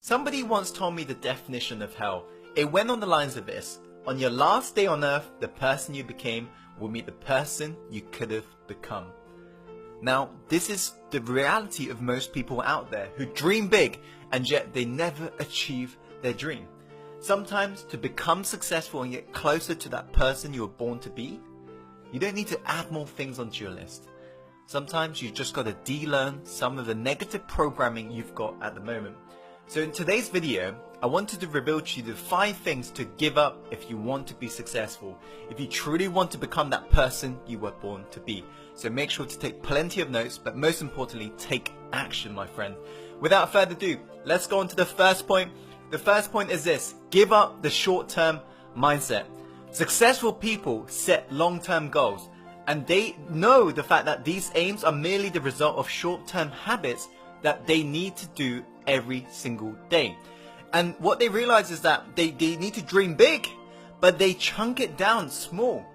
Somebody once told me the definition of hell. It went on the lines of this: on your last day on earth, the person you became will meet the person you could have become. Now, this is the reality of most people out there who dream big and yet they never achieve their dream. Sometimes to become successful and get closer to that person you were born to be, you don't need to add more things onto your list. Sometimes you just got to de-learn some of the negative programming you've got at the moment. So in today's video, I wanted to reveal to you the 5 things to give up if you want to be successful, if you truly want to become that person you were born to be. So make sure to take plenty of notes, but most importantly, take action, my friend. Without further ado, let's go on to the first point. The first point is this: give up the short-term mindset. Successful people set long-term goals, and they know the fact that these aims are merely the result of short-term habits that they need to do every single day. And what they realize is that they need to dream big, but they chunk it down small.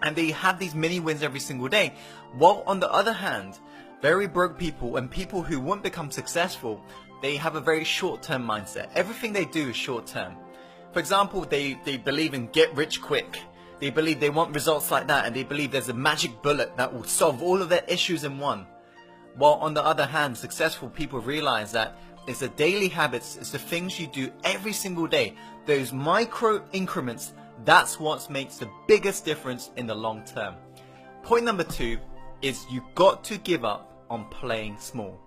And they have these mini wins every single day. While on the other hand, very broke people and people who won't become successful, they have a very short-term mindset. Everything they do is short-term. For example, they believe in get rich quick. They believe they want results like that, and they believe there's a magic bullet that will solve all of their issues in one. While on the other hand, successful people realize that it's the daily habits, it's the things you do every single day, those micro increments, that's what makes the biggest difference in the long term. Point number 2 is you've got to give up on playing small.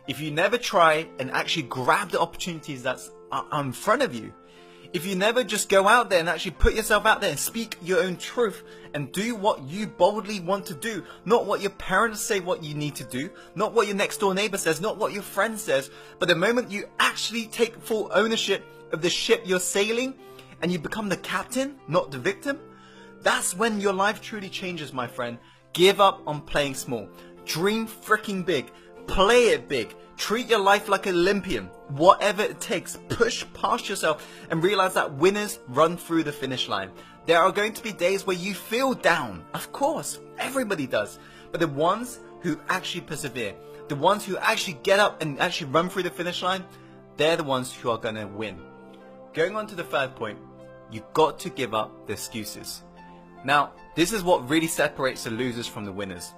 If you never try and actually grab the opportunities that's in front of you, if you never just go out there and actually put yourself out there and speak your own truth and do what you boldly want to do, not what your parents say what you need to do, not what your next door neighbor says, not what your friend says, but the moment you actually take full ownership of the ship you're sailing and you become the captain, not the victim, that's when your life truly changes, my friend. Give up on playing small. Dream freaking big. Play it big. Treat your life like an Olympian. Whatever it takes, push past yourself and realize that winners run through the finish line. There are going to be days where you feel down. Of course, everybody does. But the ones who actually persevere, the ones who actually get up and actually run through the finish line, they're the ones who are going to win. Going on to the third point, you've got to give up the excuses. Now, this is what really separates the losers from the winners.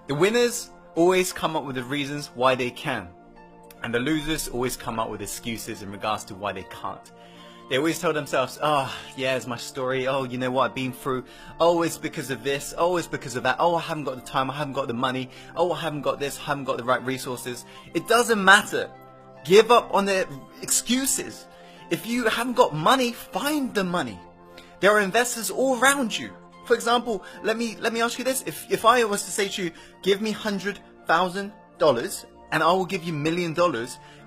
The winners always come up with the reasons why they can. And the losers always come up with excuses in regards to why they can't. They always tell themselves, oh, yeah, it's my story. Oh, you know what I've been through. Oh, it's because of this. Oh, it's because of that. Oh, I haven't got the time. I haven't got the money. Oh, I haven't got this. I haven't got the right resources. It doesn't matter. Give up on the excuses. If you haven't got money, find the money. There are investors all around you. For example, let me ask you this. If I was to say to you, give me $100,000 and I will give you $1 million,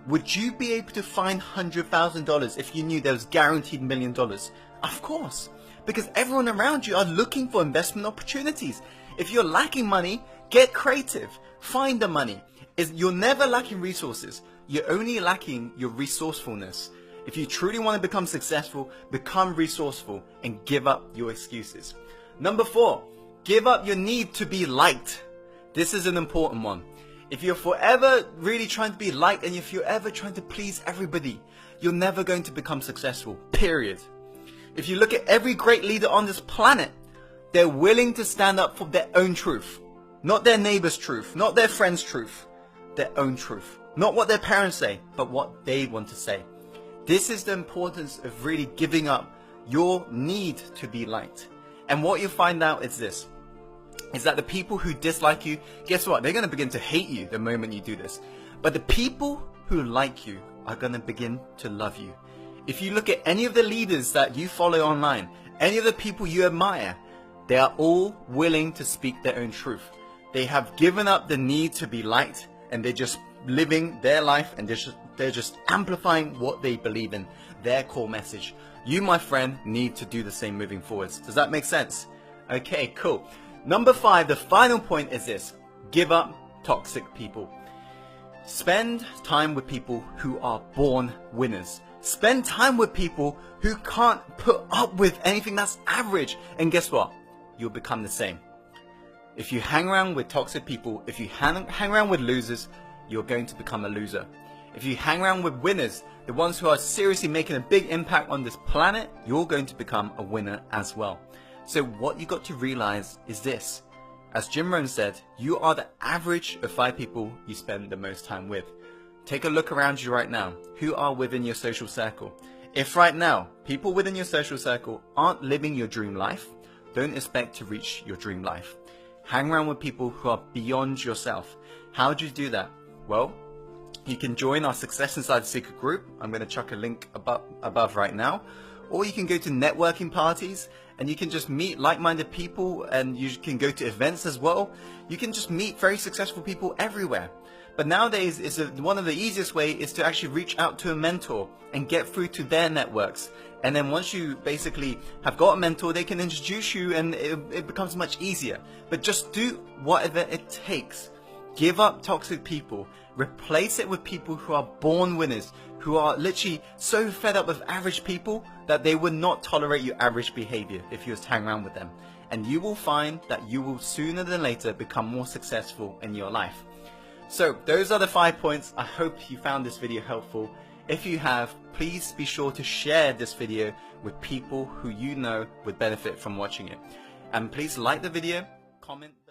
would you be able to find $100,000 if you knew there was guaranteed $1 million? Of course, because everyone around you are looking for investment opportunities. If you're lacking money, get creative. Find the money. You're never lacking resources. You're only lacking your resourcefulness. If you truly want to become successful, become resourceful and give up your excuses. Number 4, give up your need to be liked. This is an important one. If you're forever really trying to be liked and if you're ever trying to please everybody, you're never going to become successful, period. If you look at every great leader on this planet, they're willing to stand up for their own truth. Not their neighbor's truth, not their friend's truth, their own truth. Not what their parents say, but what they want to say. This is the importance of really giving up your need to be liked. And what you find out is this, is that the people who dislike you, guess what? They're going to begin to hate you the moment you do this. But the people who like you are going to begin to love you. If you look at any of the leaders that you follow online, any of the people you admire, they are all willing to speak their own truth. They have given up the need to be liked and they're just living their life and they're just amplifying what they believe in, their core message. You, my friend, need to do the same moving forwards. Does that make sense? Okay, cool. Number 5, the final point is this: give up toxic people. Spend time with people who are born winners. Spend time with people who can't put up with anything that's average. And guess what? You'll become the same. If you hang around with toxic people, if you hang around with losers, you're going to become a loser. If you hang around with winners, the ones who are seriously making a big impact on this planet, you're going to become a winner as well. So what you got to realize is this. As Jim Rohn said, you are the average of 5 people you spend the most time with. Take a look around you right now. Who are within your social circle? If right now, people within your social circle aren't living your dream life, don't expect to reach your dream life. Hang around with people who are beyond yourself. How do you do that? Well, you can join our Success Inside the Secret group. I'm going to chuck a link above right now. Or you can go to networking parties and you can just meet like-minded people, and you can go to events as well. You can just meet very successful people everywhere. But nowadays, one of the easiest way is to actually reach out to a mentor and get through to their networks. And then once you basically have got a mentor, they can introduce you and it becomes much easier. But just do whatever it takes. Give up toxic people. Replace it with people who are born winners, who are literally so fed up with average people that they would not tolerate your average behavior if you was to hang around with them. And you will find that you will sooner than later become more successful in your life. So those are the 5 points. I hope you found this video helpful. If you have, please be sure to share this video with people who you know would benefit from watching it. And please like the video, comment.